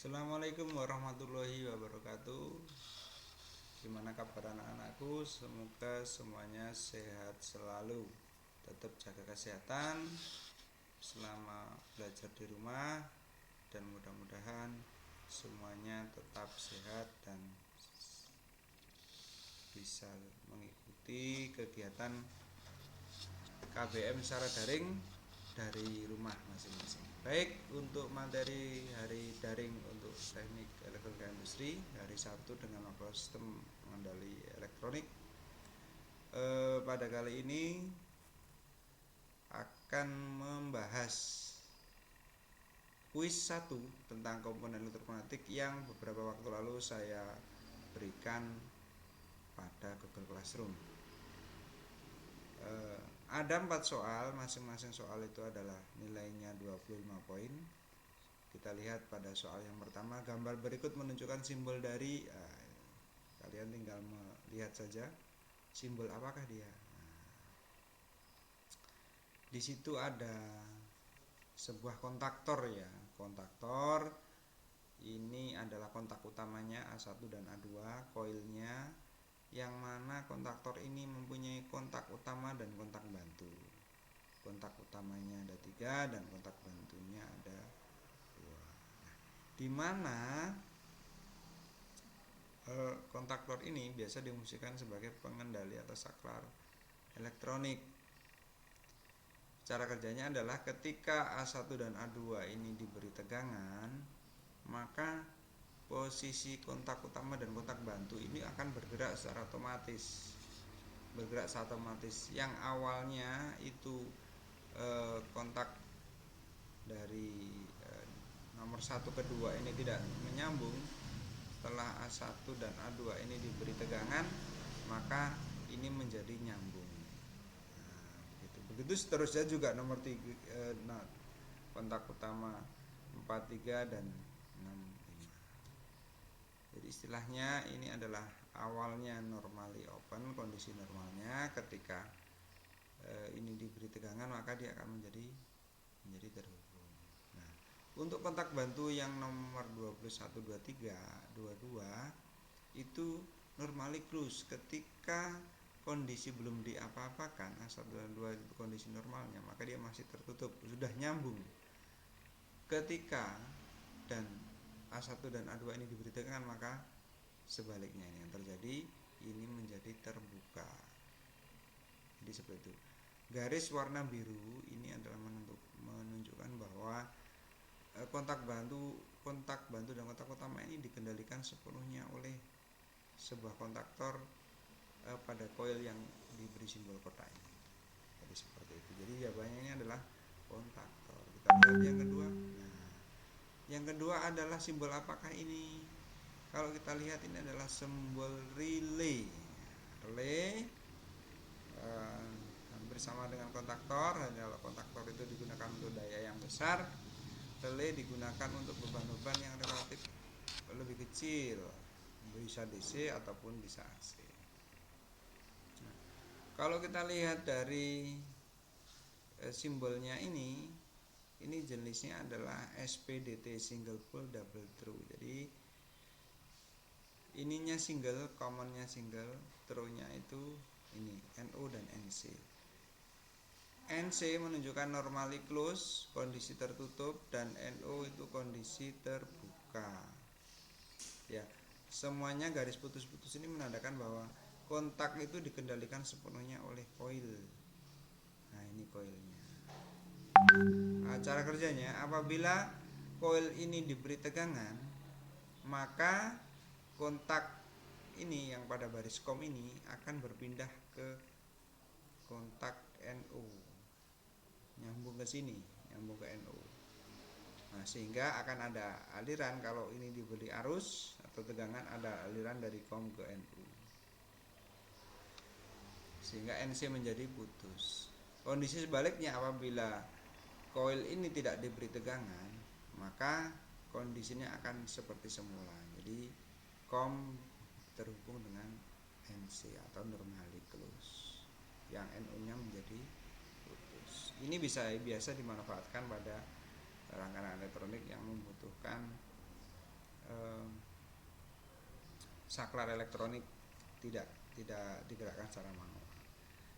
Assalamualaikum warahmatullahi wabarakatuh. Gimana kabar anak-anakku? Semoga semuanya sehat selalu. Tetap jaga kesehatan selama belajar di rumah, dan mudah-mudahan semuanya tetap sehat dan bisa mengikuti kegiatan KBM secara daring dari rumah masing-masing. Baik, untuk materi hari daring untuk teknik elektronika industri hari Sabtu dengan masalah sistem pengendali elektronik, pada kali ini akan membahas kuis 1 tentang komponen elektromagnetik yang beberapa waktu lalu saya berikan pada Google Classroom. Ada 4 soal, masing-masing soal itu adalah nilainya 25 poin. Kita lihat pada soal yang pertama, gambar berikut menunjukkan simbol dari, kalian tinggal melihat saja simbol apakah dia. Di situ ada sebuah kontaktor ya. Kontaktor ini adalah kontak utamanya A1 dan A2, koilnya, yang mana kontaktor ini mempunyai kontak utama dan kontak bantu. Kontak utamanya ada 3 dan kontak bantunya ada 2. Di mana kontaktor ini biasa difungsikan sebagai pengendali atau saklar elektronik. Cara kerjanya adalah ketika A1 dan A2 ini diberi tegangan, maka posisi kontak utama dan kontak bantu ini akan bergerak secara otomatis. Yang awalnya itu kontak dari nomor 1 ke 2 ini tidak menyambung. Setelah A1 dan A2 ini diberi tegangan, maka ini menjadi nyambung. Begitu seterusnya juga nomor 3, kontak utama 4, 3 dan 6, 5. Jadi istilahnya ini adalah awalnya normally open, kondisi normalnya. Ketika ini diberi tegangan, maka dia akan menjadi terhubung. Nah, untuk kontak bantu yang nomor 21, 23, 22 itu normally close. Ketika kondisi belum diapa-apakan, A1 dan 2 itu kondisi normalnya, maka dia masih tertutup, sudah nyambung. Ketika dan A1 dan A2 ini diberi tegangan, maka sebaliknya ini yang terjadi, ini menjadi terbuka. Jadi seperti itu. Garis warna biru ini adalah menunjukkan bahwa kontak bantu dan kontak utama ini dikendalikan sepenuhnya oleh sebuah kontaktor pada koil yang diberi simbol kotak ini. Jadi seperti itu. Jadi jawabannya ini adalah kontaktor. Kita lihat yang kedua. Nah, yang kedua adalah simbol apakah ini? Kalau kita lihat, ini adalah simbol relay. Relay hampir sama dengan kontaktor, hanya kalau kontaktor itu digunakan untuk daya yang besar, relay digunakan untuk beban-beban yang relatif lebih kecil, bisa DC ataupun bisa AC. Kalau kita lihat dari simbolnya ini jenisnya adalah SPDT, single pole double through. Jadi ininya single, commonnya single, through-nya itu ini NO dan NC. NC menunjukkan normally close, kondisi tertutup, dan NO itu kondisi terbuka. Ya, semuanya garis putus-putus ini menandakan bahwa kontak itu dikendalikan sepenuhnya oleh koil. Nah, ini koilnya. Nah, cara kerjanya, apabila koil ini diberi tegangan, maka kontak ini yang pada baris kom ini akan berpindah ke kontak NO, nyambung ke sini, nyambung ke NO. Nah, sehingga akan ada aliran. Kalau ini diberi arus atau tegangan, ada aliran dari kom ke NO, sehingga NC menjadi putus. Kondisi sebaliknya, apabila koil ini tidak diberi tegangan, maka kondisinya akan seperti semula. Jadi kom terhubung dengan NC atau normally close, yang NO-nya menjadi putus. Ini biasa dimanfaatkan pada rangkaian elektronik yang membutuhkan eh, saklar elektronik tidak digerakkan secara manual.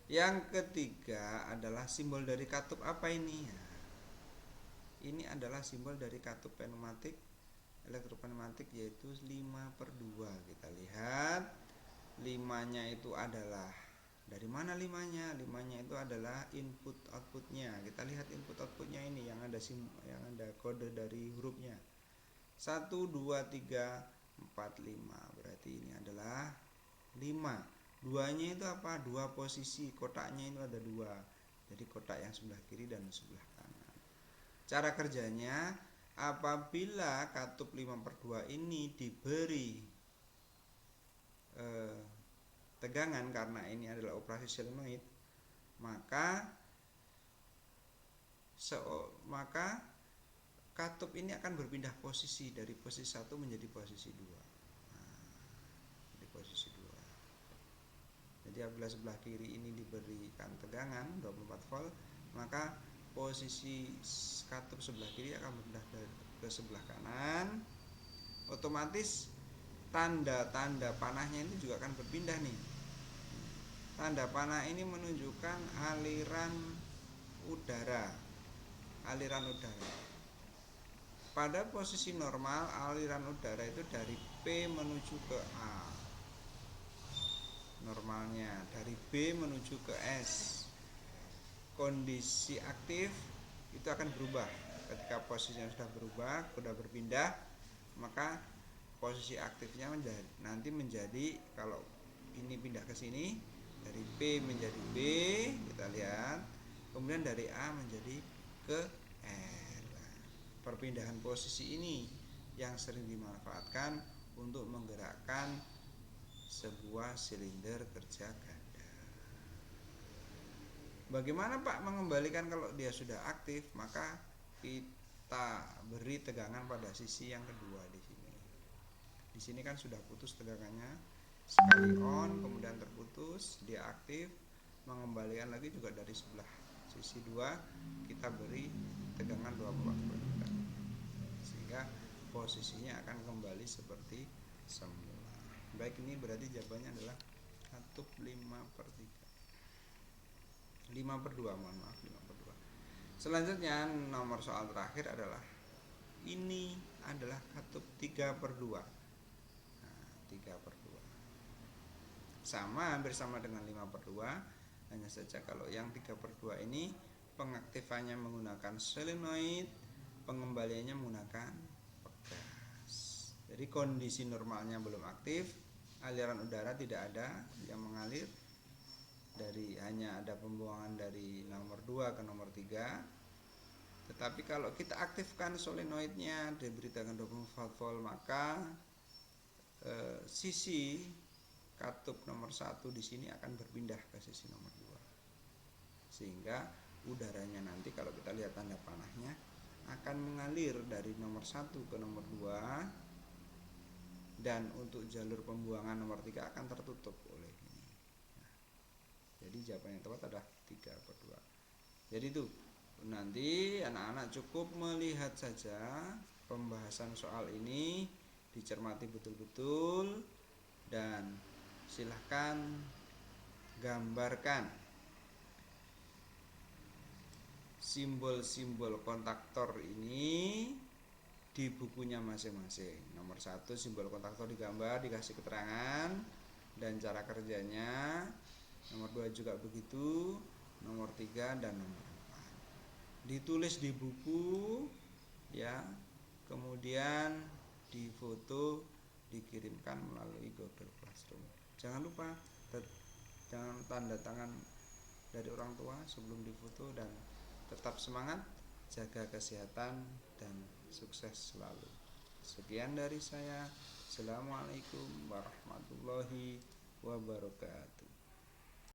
Yang ketiga adalah simbol dari katup apa ini? Nah, ini adalah simbol dari katup pneumatik elektropneumatik, yaitu 5/2. Kita lihat 5-nya itu adalah dari mana 5-nya? 5-nya itu adalah input outputnya. Kita lihat input outputnya ini yang ada kode dari hurufnya 1, 2, 3, 4, 5. Berarti ini adalah 5. 2-nya itu apa? 2 posisi. Kotaknya itu ada 2. Jadi kotak yang sebelah kiri dan sebelah kanan. Cara kerjanya, apabila katup 5/2 ini diberi tegangan, karena ini adalah operasi solenoid, maka katup ini akan berpindah posisi dari posisi 1 menjadi posisi 2. Nah, di posisi 2. Jadi apabila sebelah kiri ini diberikan tegangan 24 volt, maka posisi katup sebelah kiri akan berpindah ke sebelah kanan. Otomatis tanda-tanda panahnya ini juga akan berpindah nih. Tanda panah ini menunjukkan aliran udara. Pada posisi normal, aliran udara itu dari P menuju ke A. Normalnya dari B menuju ke S. Kondisi aktif itu akan berubah. Ketika posisinya sudah berubah, sudah berpindah, maka posisi aktifnya nanti menjadi, kalau ini pindah ke sini, dari P menjadi B, kita lihat, kemudian dari A menjadi ke R. Perpindahan posisi ini yang sering dimanfaatkan untuk menggerakkan sebuah silinder kerja ganda. Bagaimana Pak mengembalikan kalau dia sudah aktif? Maka kita beri tegangan pada sisi yang kedua di sini. Di sini kan sudah putus tegangannya, sekali on kemudian terputus, dia aktif. Mengembalikan lagi juga dari sebelah sisi 2 kita beri tegangan 24 volt juga, sehingga posisinya akan kembali seperti semula. Baik, ini berarti jawabannya adalah katup 5/2, mohon maaf, 5/2. Selanjutnya nomor soal terakhir adalah ini adalah katup 3/2. Nah, 3/2 hampir sama dengan 5/2, hanya saja kalau yang 3/2 ini pengaktifannya menggunakan solenoid, pengembaliannya menggunakan pegas. Jadi kondisi normalnya belum aktif, aliran udara tidak ada yang mengalir, hanya ada pembuangan dari nomor 2 ke nomor 3. Tetapi kalau kita aktifkan solenoidnya, diberi tegangan 24 volt, maka sisi katup nomor 1 di sini akan berpindah ke sisi nomor 2. Sehingga udaranya nanti kalau kita lihat tanda panahnya akan mengalir dari nomor 1 ke nomor 2, dan untuk jalur pembuangan nomor 3 akan tertutup oleh ini. Nah, jadi jawaban yang tepat adalah 3/2. Jadi itu, nanti anak-anak cukup melihat saja pembahasan soal ini, dicermati betul-betul, dan silahkan gambarkan simbol-simbol kontaktor ini di bukunya masing-masing. Nomor 1 simbol kontaktor digambar, dikasih keterangan dan cara kerjanya. Nomor 2 juga begitu, nomor 3 dan nomor 4 ditulis di buku ya, kemudian difoto, dikirimkan melalui Google Classroom. Jangan lupa jangan tanda tangan dari orang tua sebelum difoto, dan tetap semangat, jaga kesehatan, dan sukses selalu. Sekian dari saya. Assalamualaikum warahmatullahi wabarakatuh.